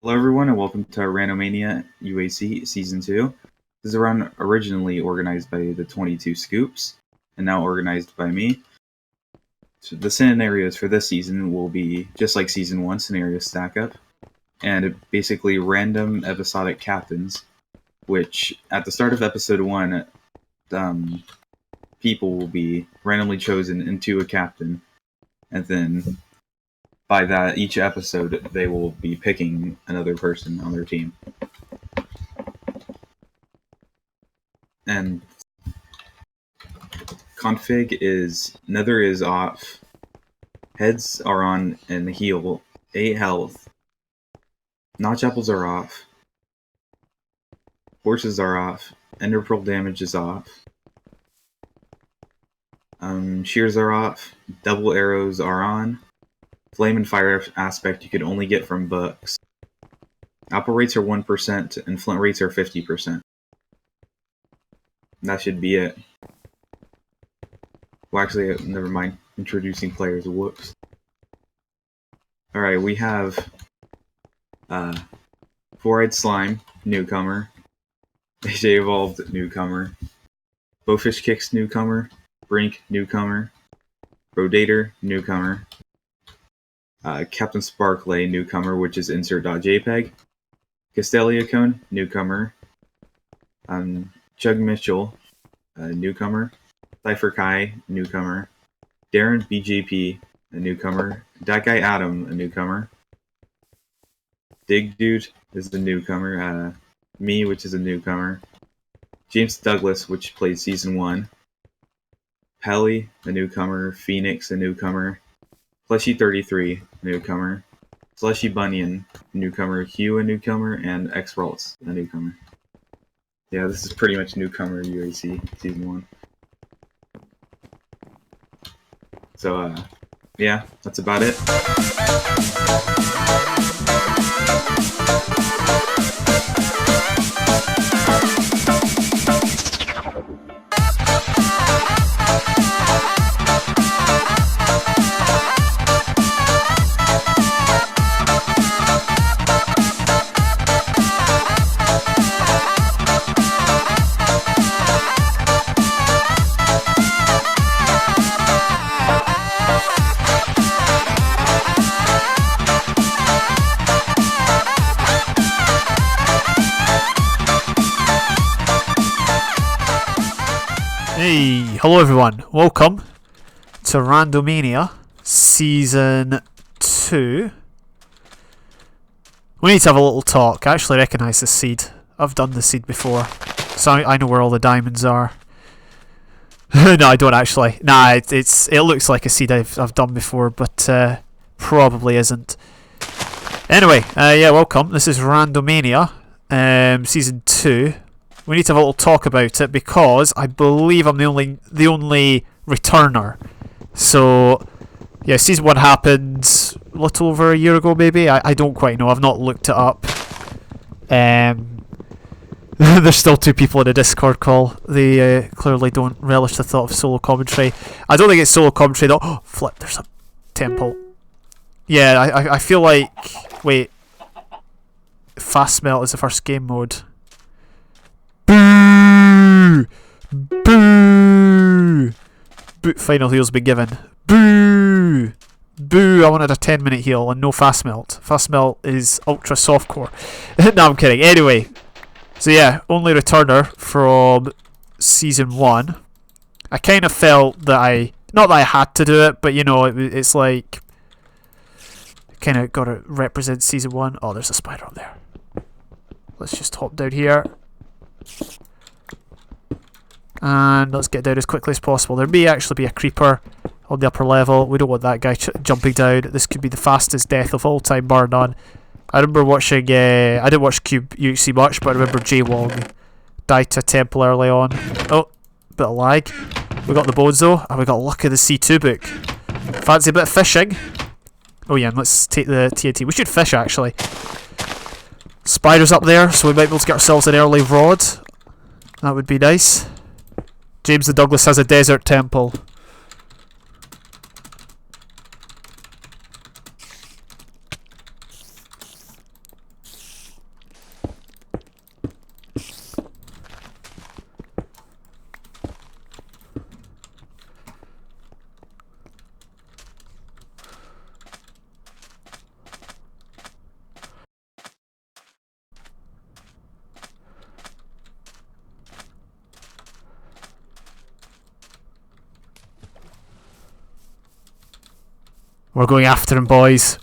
Hello everyone and welcome to Randomania UHC Season 2. This is a run originally organized by the 22 Scoops, and now organized by me. So the scenarios for this season will be just like Season 1 scenario stack up, and basically random episodic captains, which at the start of Episode 1, people will be randomly chosen into a captain, and then by that, each episode, they will be picking another person on their team. And config is Nether is off, heads are on and heal, 8 health, notch apples are off, horses are off, ender pearl damage is off, shears are off, double arrows are on, flame and fire aspect you can only get from books. Apple rates are 1% and flint rates are 50%. That should be it. Well, actually, never mind. Introducing players. Whoops. Alright, we have Four-Eyed Slime, newcomer. AJ Evolved, newcomer. Bowfish Kicks, newcomer. Brink, newcomer. Rodator, newcomer. Captain Sparkley, newcomer, which is insert.jpg. Castelia Cone, newcomer. Chug Mitchell, newcomer. Cypher Kai, newcomer. Darren BJP, a newcomer. That guy Adam, a newcomer. Dig Dude is the newcomer. Me, which is a newcomer. JamestheDouglas, which played Season 1. Pelly, a newcomer. Phoenix, a newcomer. Fleshy33, newcomer. Slushy Bunyan, newcomer. Hugh, a newcomer. And X-Ralts, a newcomer. Yeah, this is pretty much newcomer UAC Season 1. So, yeah, that's about it. Hey, hello everyone, welcome to Randomania Season 2. We need to have a little talk. I actually recognise this seed. I've done this seed before, so I know where all the diamonds are. No, I don't actually. Nah, it looks like a seed I've done before, but probably isn't. Anyway, yeah, welcome. This is Randomania Season 2. We need to have a little talk about it because I believe I'm the only returner. So, yeah, Season 1 happened a little over a year ago, maybe. I don't quite know. I've not looked it up. There's still 2 people in a Discord call. They clearly don't relish the thought of solo commentary. I don't think it's solo commentary though. Oh, flip! There's a temple. Yeah, I feel like. Wait. Fast Melt is the first game mode. Boo! Boo! Final heal's been given. Boo! Boo! I wanted a 10-minute heal and no fast melt. Fast melt is ultra softcore. No, I'm kidding. Anyway, so yeah, only returner from Season 1. I kind of felt that not that I had to do it, but you know, it's like kind of got to represent Season 1. Oh, there's a spider up there. Let's just hop down here. And let's get down as quickly as possible. There may actually be a creeper on the upper level. We don't want that guy jumping down. This could be the fastest death of all time, bar none. I remember watching, I didn't watch Cube UHC much, but I remember Jay Wong died to a temple early on. Oh, bit of lag. We got the bones though, and we got luck of the C2 book. Fancy a bit of fishing? Oh yeah, and let's take the TNT. We should fish actually. Spiders up there, so we might be able to get ourselves an early rod. That would be nice. JamestheDouglas has a desert temple. We're going after him, boys.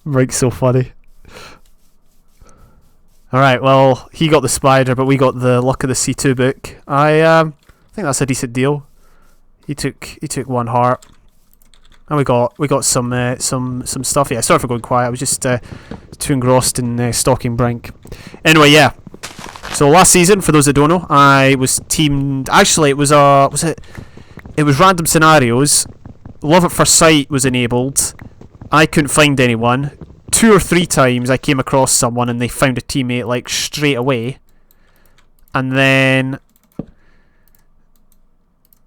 Mike's so funny. Alright, well, he got the spider, but we got the Luck of the C2 book. I think that's a decent deal. He took 1 heart. And we got some stuff. Yeah, sorry for going quiet. I was just too engrossed in stalking Brink. Anyway, yeah. So last season, for those that don't know, I was teamed. Actually, it was It was random scenarios. Love at first sight was enabled. I couldn't find anyone. 2 or 3 times I came across someone and they found a teammate like straight away. And then,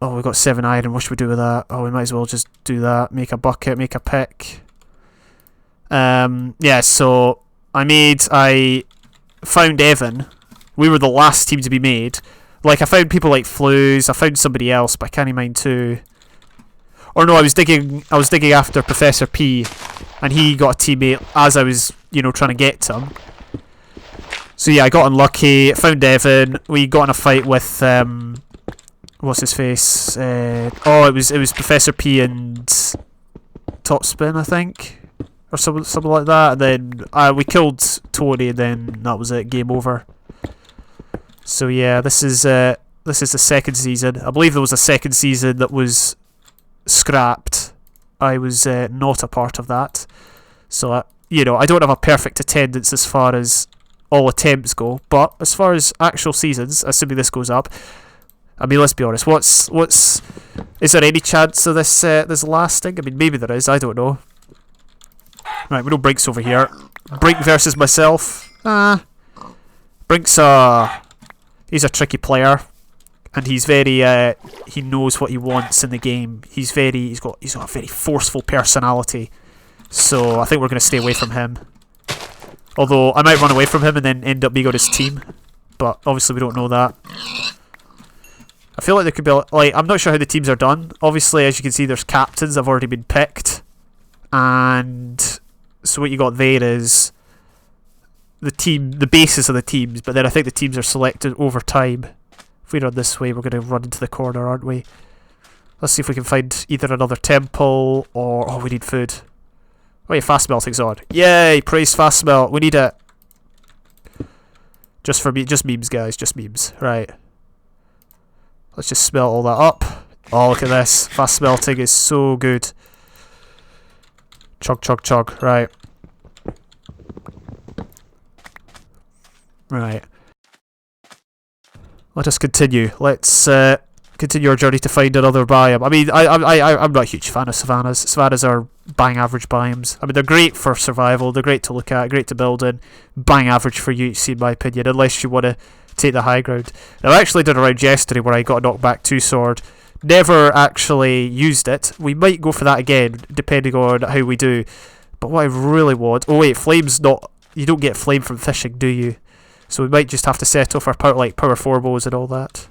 oh, we got 7 iron. What should we do with that? Oh, we might as well just do that. Make a bucket, make a pick. Yeah, so I found Evan. We were the last team to be made. Like, I found people like Flues. I found somebody else, but I can't mind too. Or no, I was digging after Professor P, and he got a teammate as I was, trying to get to him. So yeah, I got unlucky. Found Evan. We got in a fight with what's his face? It was Professor P and Topspin, I think, or something like that. And then we killed Tony, and then that was it. Game over. So yeah, this is the second season. I believe there was a second season that was scrapped. I was not a part of that. So I don't have a perfect attendance as far as all attempts go, but as far as actual seasons, assuming this goes up, I mean, let's be honest. Is there any chance of this lasting? I mean, maybe there is. I don't know. Right, we know Brink's over here. Brink versus myself. Brink's he's a tricky player, and he's very he knows what he wants in the game. He's got a very forceful personality. So I think we're going to stay away from him. Although I might run away from him and then end up being on his team, but obviously we don't know that. I feel like there could be I'm not sure how the teams are done. Obviously, as you can see, there's captains that have already been picked, and so what you got there is the basis of the teams, but then I think the teams are selected over time. If we run this way, we're going to run into the corner, aren't we? Let's see if we can find either another temple or... Oh, we need food. Oh yeah, fast melting's on. Yay, praise fast melt. We need it. Just memes, guys, just memes. Right. Let's just smelt all that up. Oh, look at this. Fast melting is so good. Chug, chug, chug. Right. Right. Let us continue. Let's continue our journey to find another biome. I mean, I'm not a huge fan of savannas. Savannas are bang average biomes. I mean, they're great for survival. They're great to look at, great to build in. Bang average for UHC, in my opinion, unless you want to take the high ground. Now, I actually did a round yesterday where I got a knockback 2 sword. Never actually used it. We might go for that again, depending on how we do. But what I really want... Oh wait, flame's not... You don't get flame from fishing, do you? So we might just have to settle for power 4 bows and all that.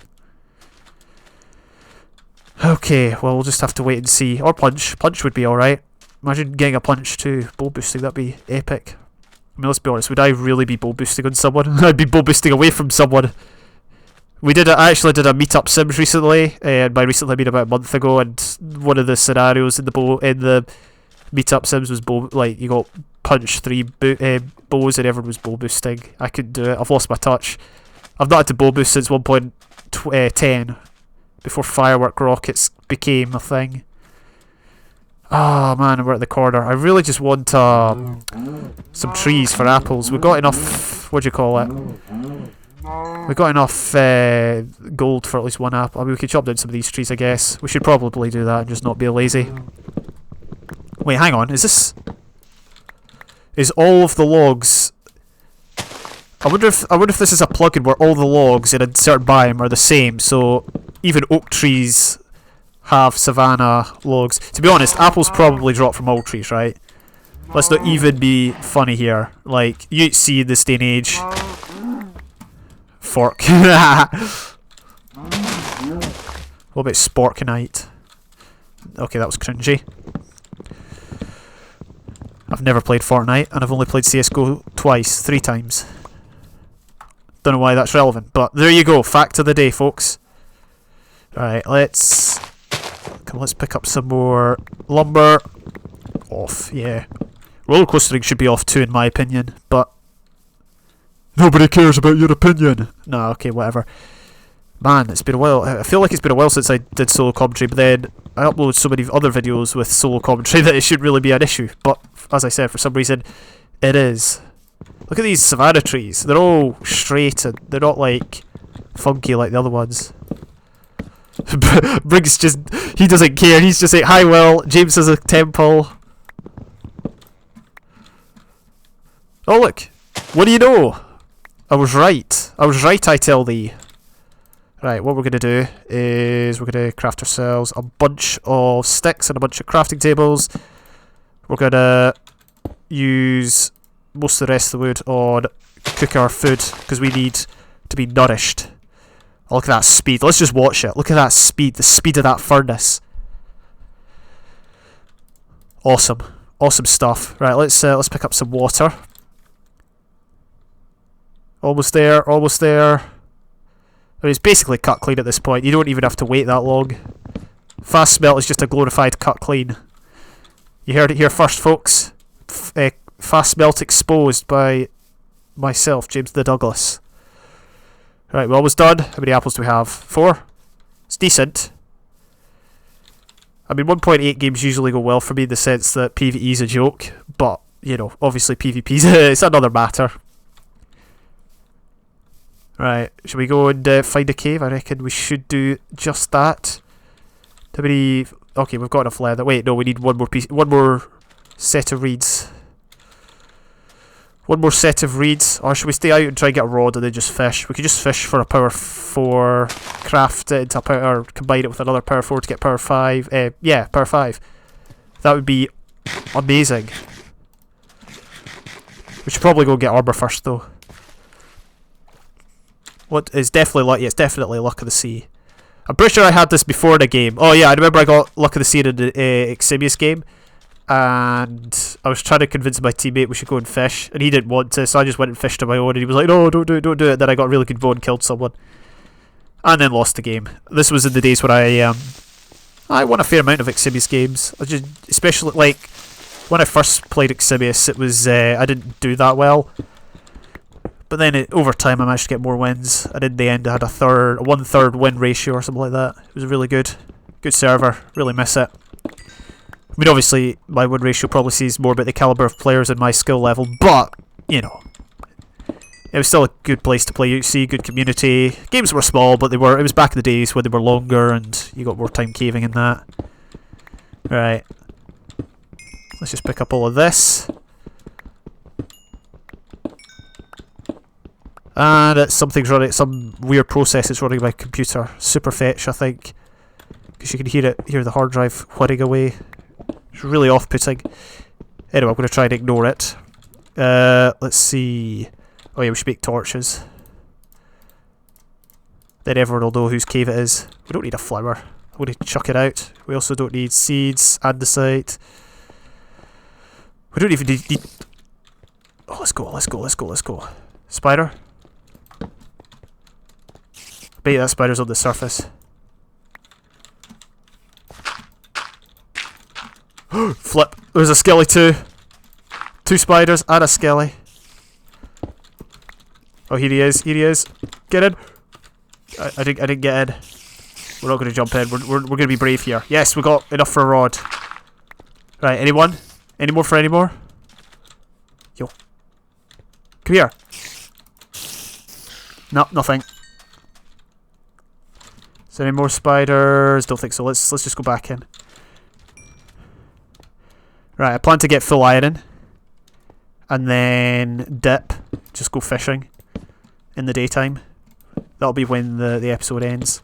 Okay, well we'll just have to wait and see. Or punch. Punch would be alright. Imagine getting a punch too. Bow boosting, that'd be epic. I mean, let's be honest, would I really be bow boosting on someone? I'd be bow boosting away from someone. I actually did a meetup sims recently, and by recently I mean about a month ago, and one of the scenarios in the meetup sims was you got punch 3 bows and everyone was bow boosting. I couldn't do it. I've lost my touch. I've not had to bow boost since 1.10, before firework rockets became a thing. Oh man, we're at the corner. I really just want some trees for apples. We've got enough, what do you call it? We've got enough gold for at least 1 apple. I mean, we could chop down some of these trees, I guess. We should probably do that and just not be lazy. Wait, hang on. Is all of the logs... I wonder if this is a plugin where all the logs in a certain biome are the same, so even oak trees have savanna logs. To be honest, apples probably drop from all trees, right? Let's not even be funny here. Like, you see in this day and age... Fork. What about Sporkinite? Okay, that was cringy. I've never played Fortnite, and I've only played CSGO twice, 3 times. Don't know why that's relevant, but there you go, fact of the day, folks. Right, let's pick up some more lumber. Off, yeah. Roller coastering should be off too, in my opinion, but nobody cares about your opinion. No, okay, whatever. Man, it's been a while. I feel like it's been a while since I did solo commentary, but then I upload so many other videos with solo commentary that it shouldn't really be an issue. But, as I said, for some reason, it is. Look at these savannah trees. They're all straight and they're not, like, funky like the other ones. Briggs just... he doesn't care. He's just like, hi, Will. James has a temple. Oh, look. What do you know? I was right. I was right, I tell thee. Right, what we're going to do is we're going to craft ourselves a bunch of sticks and a bunch of crafting tables. We're going to use most of the rest of the wood on cook our food because we need to be nourished. Oh, look at that speed. Let's just watch it. Look at that speed. The speed of that furnace. Awesome. Awesome stuff. Right, let's pick up some water. Almost there. Almost there. I mean, it's basically cut clean at this point. You don't even have to wait that long. Fast smelt is just a glorified cut clean. You heard it here first, folks. Fast smelt exposed by myself, JamestheDouglas. Right, we're almost done. How many apples do we have? 4? It's decent. I mean, 1.8 games usually go well for me in the sense that PvE is a joke. But, you know, obviously PvP's it's another matter. Right, should we go and find a cave? I reckon we should do just that. How many... okay, we've got enough leather. Wait, no, we need one more set of reeds. One more set of reeds. Or should we stay out and try and get a rod and then just fish? We could just fish for a power 4, craft it into a power... or combine it with another power 4 to get power 5. Yeah, power 5. That would be amazing. We should probably go get armor first, though. What is definitely luck? Yeah, it's definitely luck of the sea. I'm pretty sure I had this before the game. Oh yeah, I remember I got luck of the sea in the Eximius game, and I was trying to convince my teammate we should go and fish, and he didn't want to, so I just went and fished on my own, and he was like, "No, don't do it, don't do it." Then I got a really good bow and killed someone, and then lost the game. This was in the days when I won a fair amount of Eximius games. I just, especially like when I first played Eximius, it was I didn't do that well. But then over time I managed to get more wins, and in the end I had a 1/3 win ratio or something like that. It was really good. Good server, really miss it. I mean, obviously my win ratio probably says more about the calibre of players and my skill level, but, you know, it was still a good place to play UHC, good community. Games were small, but it was back in the days when they were longer and you got more time caving in that. Right. Let's just pick up all of this. And something's running, some weird process is running my computer. Superfetch, I think. Because you can hear the hard drive whirring away. It's really off-putting. Anyway, I'm going to try and ignore it. Let's see. Oh yeah, we should make torches. Then everyone will know whose cave it is. We don't need a flower. I'm going to chuck it out. We also don't need seeds, andesite. We don't even need... Oh, let's go, let's go, let's go, let's go. Spider? I bet that spider's on the surface. Flip. There's a skelly too. 2 spiders and a skelly. Oh, here he is. Here he is. Get in. I didn't get in. We're not going to jump in. We're going to be brave here. Yes, we got enough for a rod. Right, anyone? Any more for any more? Yo. Come here. No, nothing. Is there any more spiders? Don't think so. Let's just go back in. Right, I plan to get full iron and then dip. Just go fishing in the daytime. That'll be when the episode ends.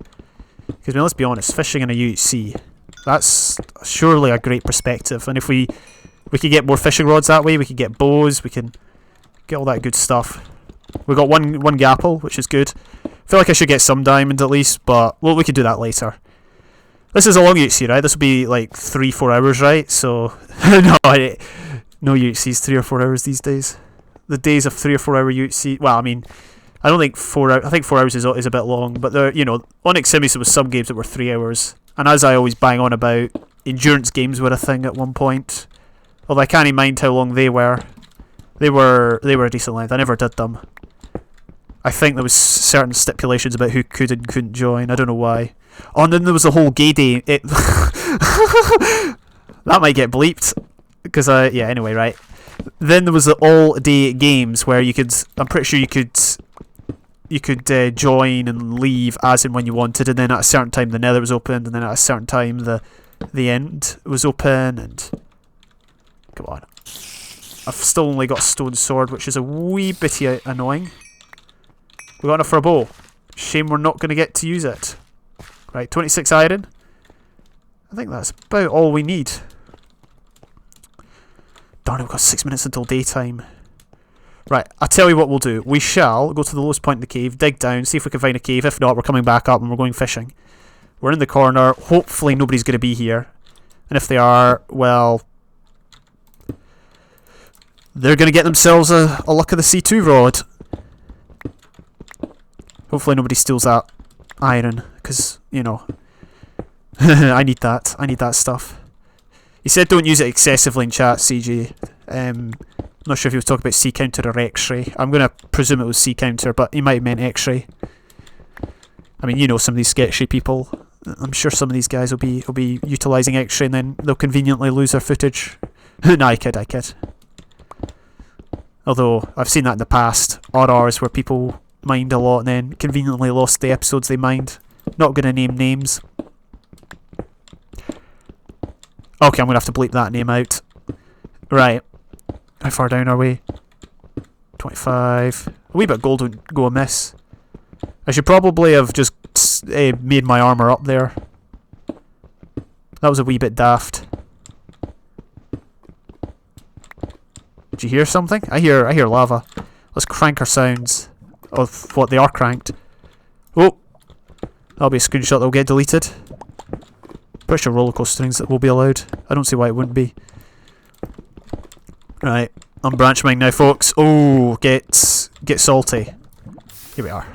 Because, I mean, let's be honest, fishing in a UHC, that's surely a great perspective. And if we can get more fishing rods that way, we can get bows, we can get all that good stuff. We got one gapple, which is good. I feel like I should get some diamond at least, but well, we can do that later. This is a long UHC, right? This will be like 3-4 hours, right? So no, No UHC's 3 or 4 hours these days. The days of 3 or 4 hour UHC. Well, I mean, I don't think 4 hours. I think 4 hours is a bit long. But there, on Xsimis there was some games that were 3 hours. And as I always bang on about, endurance games were a thing at one point. Although I can't even mind how long they were. They were a decent length. I never did them. I think there was certain stipulations about who could and couldn't join. I don't know why. Oh, and then there was a whole gay day. That might get bleeped. Because anyway, right. Then there was the all-day games where you could. I'm pretty sure you could join and leave as and when you wanted, and then at a certain time the Nether was opened, and then at a certain time the end was open. And come on, I've still only got a stone sword, which is a wee bit annoying. We got enough for a bow. Shame we're not going to get to use it. Right, 26 iron. I think that's about all we need. Darn it, we've got 6 minutes until daytime. Right, I'll tell you what we'll do. We shall go to the lowest point in the cave, dig down, see if we can find a cave. If not, we're coming back up and we're going fishing. We're in the corner. Hopefully nobody's going to be here. And if they are, well, they're going to get themselves a luck of the C2 rod. Hopefully nobody steals that iron, because, I need that. I need that stuff. He said don't use it excessively in chat, CG. Not sure if he was talking about C counter or X-ray. I'm going to presume it was C counter, but he might have meant X-ray. I mean, some of these sketchy people. I'm sure some of these guys will be utilising X-ray and then they'll conveniently lose their footage. No, I kid. Although, I've seen that in the past. RRs where people mined a lot and then conveniently lost the episodes they mined. Not going to name names. Okay, I'm going to have to bleep that name out. Right. How far down are we? 25. A wee bit of gold would go amiss. I should probably have just made my armour up there. That was a wee bit daft. Did you hear something? I hear lava. Let's crank our sounds of what they are cranked. Oh! That'll be a screenshot that'll get deleted. Pretty sure roller coasterings that will be allowed. I don't see why it wouldn't be. Right, I'm branch mining now, folks. Oh, get salty. Here we are.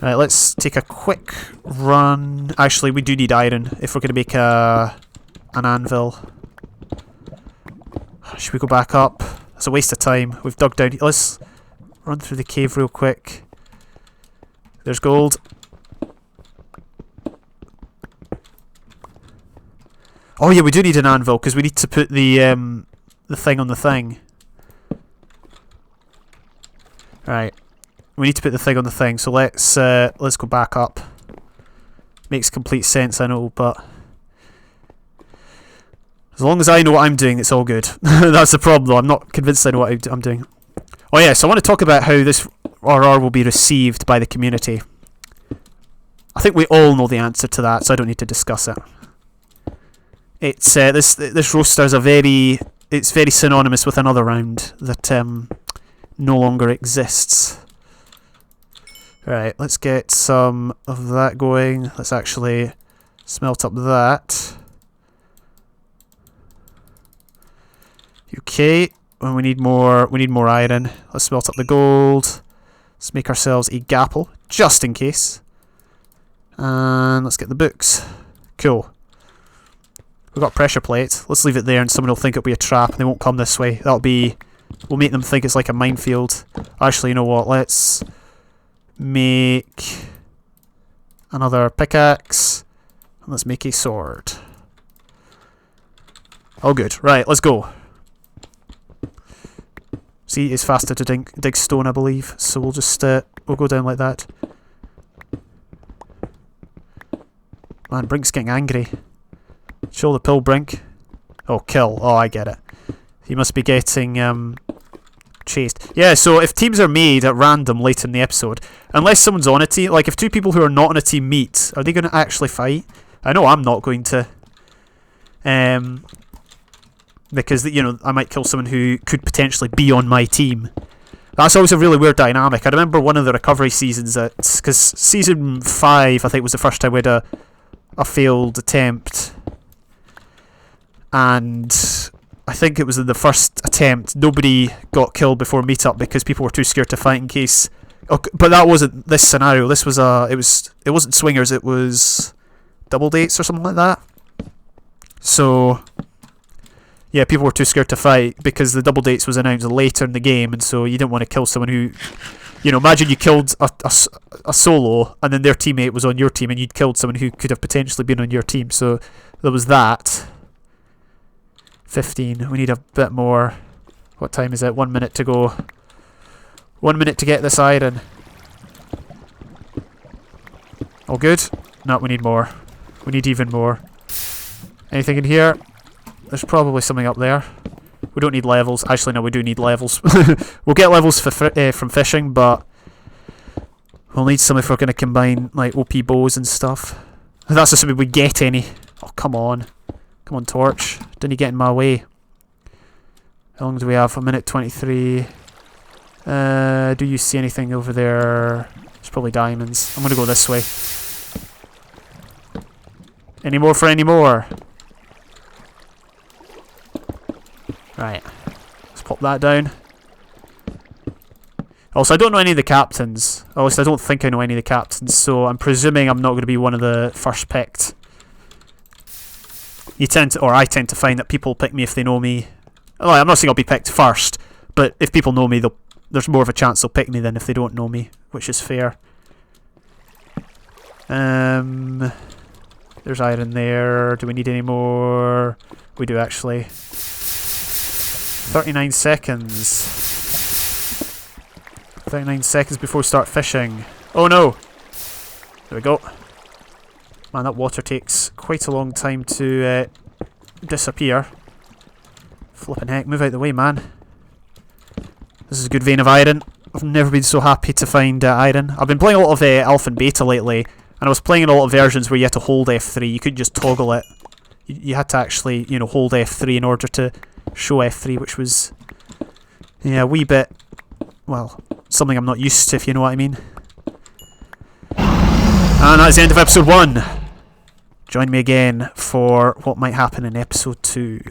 Right, let's take a quick run. Actually, we do need iron if we're going to make an anvil. Should we go back up? It's a waste of time. We've dug down. Let's run through the cave real quick. There's gold. Oh yeah, we do need an anvil because we need to put the thing on the thing. Right, we need to put the thing on the thing. So let's go back up. Makes complete sense, I know, but as long as I know what I'm doing, it's all good. That's the problem, though. I'm not convinced I know what I'm doing. Oh yeah, so I want to talk about how this RR will be received by the community. I think we all know the answer to that, so I don't need to discuss it. It's this roaster is it's very synonymous with another round that no longer exists. Right, let's get some of that going. Let's actually smelt up that. Okay, and we need more iron. Let's smelt up the gold. Let's make ourselves a gapple just in case. And let's get the books. Cool. We've got pressure plate. Let's leave it there and someone will think it'll be a trap and they won't come this way. We'll make them think it's like a minefield. Actually, you know what? Let's make another pickaxe. And let's make a sword. Oh good. Right, let's go. See, it's faster to dig stone, I believe. So we'll just we'll go down like that. Man, Brink's getting angry. Show the pill, Brink. Oh, kill. Oh, I get it. He must be getting chased. Yeah, so if teams are made at random late in the episode, unless someone's on a team, like if two people who are not on a team meet, are they going to actually fight? I know I'm not going to. Because, I might kill someone who could potentially be on my team. That's always a really weird dynamic. I remember one of the recovery seasons, because season 5, I think, was the first time we had a failed attempt. and I think it was in the first attempt nobody got killed before meetup because people were too scared to fight in case. Okay, but that wasn't this scenario. This was it wasn't swingers. It was double dates or something like that. So yeah, people were too scared to fight because the double dates was announced later in the game, and so you didn't want to kill someone who, you know, imagine you killed a solo and then their teammate was on your team and you'd killed someone who could have potentially been on your team. So there was that. 15. We need a bit more. What time is it? 1 minute to go. 1 minute to get this iron. All good? No, we need more. We need even more. Anything in here? There's probably something up there. We don't need levels. Actually, no, we do need levels. We'll get levels from fishing, but we'll need some if we're going to combine like OP bows and stuff. That's assuming we get any. Oh, come on. Come on, torch. Didn't you get in my way? How long do we have? 1 minute 23. Do you see anything over there? It's probably diamonds. I'm going to go this way. Any more for any more? Right. Let's pop that down. Also, I don't know any of the captains. At least I don't think I know any of the captains, so I'm presuming I'm not going to be one of the first picked. I tend to find that people pick me if they know me. Well, I'm not saying I'll be picked first, but if people know me, there's more of a chance they'll pick me than if they don't know me, which is fair. There's iron there. Do we need any more? We do actually. 39 seconds. 39 seconds before we start fishing. Oh no! There we go. Man, that water takes quite a long time to disappear. Flippin' heck, move out the way, man. This is a good vein of iron. I've never been so happy to find iron. I've been playing a lot of Alpha and Beta lately, and I was playing in a lot of versions where you had to hold F3. You couldn't just toggle it. You had to actually, you know, hold F3 in order to show F3, which was, yeah, a wee bit, well, something I'm not used to, if you know what I mean. And that's the end of episode 1. Join me again for what might happen in episode 2.